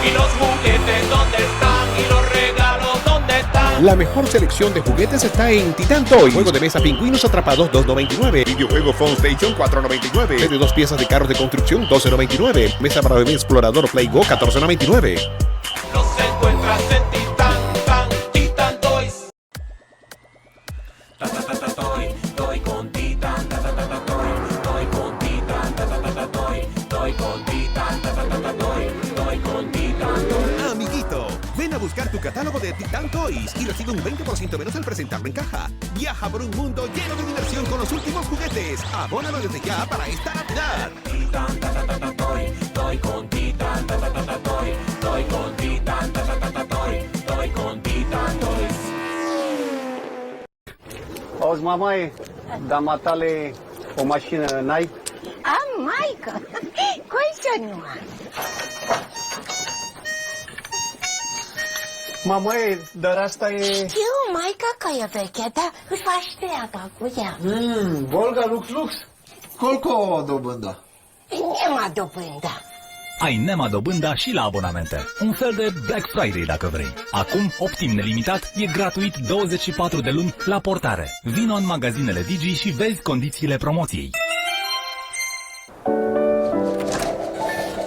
¿Y los juguetes dónde están? ¿Y los regalos dónde están? La mejor selección de juguetes está en Titan Toys. Juego de mesa Pingüinos Atrapados $2.99. Videojuego Phone Station $4.99. Set de 2 piezas de carros de construcción $12.99. Mesa para bebé explorador Play Go $14.99. Los encuentras en Titan Toys. Toy con Titan. Toy con Titan. Toy con Titan. Toy con Titan. Amiguito, ven a buscar tu catálogo de Titan Toys y recibe un 20% menos al presentarlo en caja. Viaja por un mundo lleno de diversión con los últimos juguetes. Abónalo desde ya para esta Navidad. Toy con Titan. Toy con Titan. Toy con Titan Toys. Auzi, mamaie, dar matale o mașină n-ai? Am, maică, cum să nu am? Mamaie, dar asta e... Știu, maică, că e veche, dar își faci treaba cu ea. Volga Lux. Colco dobândă. Nema dobândă. Ai Nema dobânda și la abonamente. Un fel de Black Friday dacă vrei. Acum, Optim nelimitat e gratuit 24 de luni la portare. Vino în magazinele Digi și vezi condițiile promoției.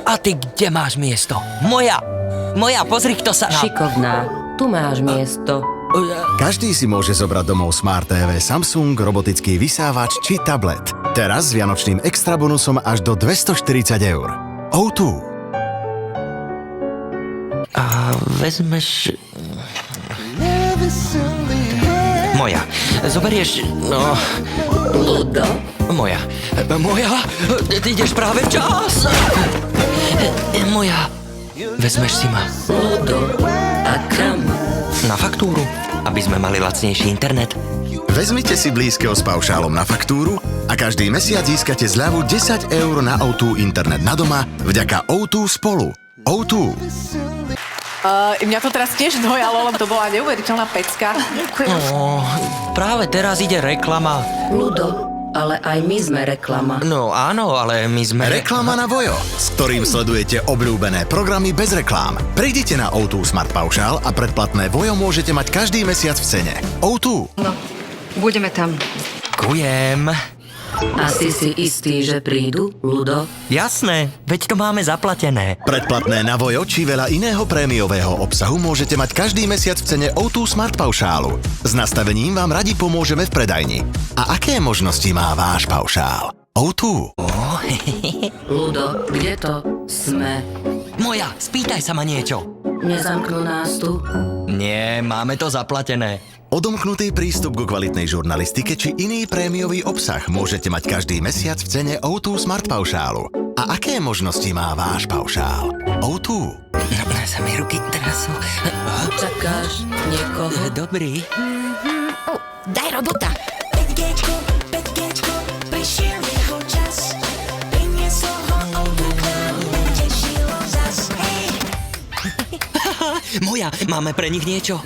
A ty kde máš miesto? Moja, pozri, kto sa... Šikovná, tu máš miesto. Každý si môže zobrať domov Smart TV, Samsung, robotický vysávač či tablet. Teraz s vianočným extra bonusom až do 240 €. O2. A vezmeš... Moja, zoberieš... No... Ludo? Moja, ty ideš práve včas. Moja, vezmeš si ma. Ludo, a kam? Na faktúru, aby sme mali lacnejší internet. Vezmite si blízkeho s paušálom na faktúru a každý mesiac získate zľavu 10 € na O2 internet na doma vďaka O2 Spolu. O2. Mňa to teraz tiež dojalo, lebo to bola neuveriteľná pecka. Práve teraz ide reklama. Ludo, ale aj my sme reklama. No áno, ale my sme... Reklama na Vojo, s ktorým sledujete obľúbené programy bez reklám. Prejdite na O2 Smart Paušál a predplatné Vojo môžete mať každý mesiac v cene. O2. No, budeme tam. Ďakujem. Asi si istý, že prídu, Ludo? Jasné, veď to máme zaplatené. Predplatné na Vojo či veľa iného prémiového obsahu môžete mať každý mesiac v cene O2 Smart Paušálu. S nastavením vám radi pomôžeme v predajni. A aké možnosti má váš paušál? O2. Ludo, kde to sme? Moja, spýtaj sa ma niečo. Nezamknú nás tu? Nie, máme to zaplatené. Odomknutý prístup ku kvalitnej žurnalistike či iný prémiový obsah môžete mať každý mesiac v cene O2 Smart Paušálu. A aké možnosti má váš paušál? O2. Sa mi ruky trasú. Čakáš niekoho? Dobrý. Daj robota. Prišiel jeho čas. Priniesol ho obvykle. Tešilo zas. Moja, máme pre nich niečo?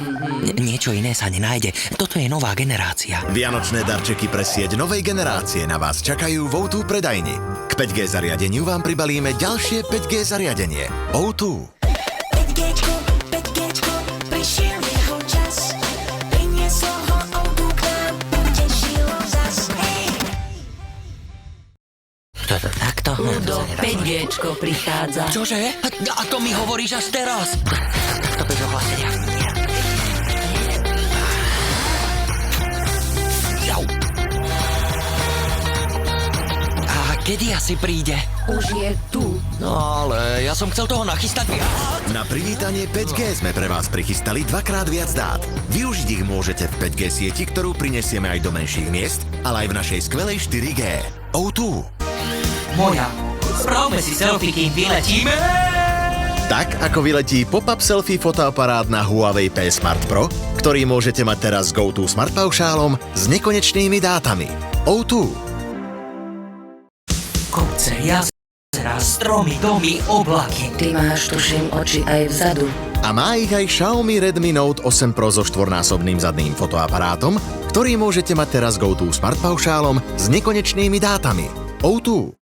Niečo iné sa nenájde. Toto je nová generácia. Vianočné darčeky pre sieť novej generácie na vás čakajú v O2 predajni. K 5G zariadeniu vám pribalíme ďalšie 5G zariadenie. O2. 5G, prišiel jeho čas. Priniesol ho obvykle. Tešilo zas. Takto? Ludo, 5Gčko prichádza. Čože? A to mi hovoríš až teraz? Takto bez ohlásenia. A kedy asi príde? Už je tu. No ale ja som chcel toho nachystať viac. Na privítanie 5G sme pre vás prichystali 2-krát viac dát. Využiť ich môžete v 5G sieti, ktorú prinesieme aj do menších miest, ale aj v našej skvelej 4G. O2. Moja, správme si selfie, kým vyletíme. Tak ako vyletí pop-up selfie fotoaparát na Huawei P Smart Pro, ktorý môžete mať teraz s Go2 Smart Paušálom s nekonečnými dátami. O2. Kopce, jazera, stromy, domy, oblaky. Ty máš, tuším, oči aj vzadu. A má ich aj Xiaomi Redmi Note 8 Pro so 4-násobným zadným fotoaparátom, ktorý môžete mať teraz s Go2 Smart Paušálom s nekonečnými dátami. O2.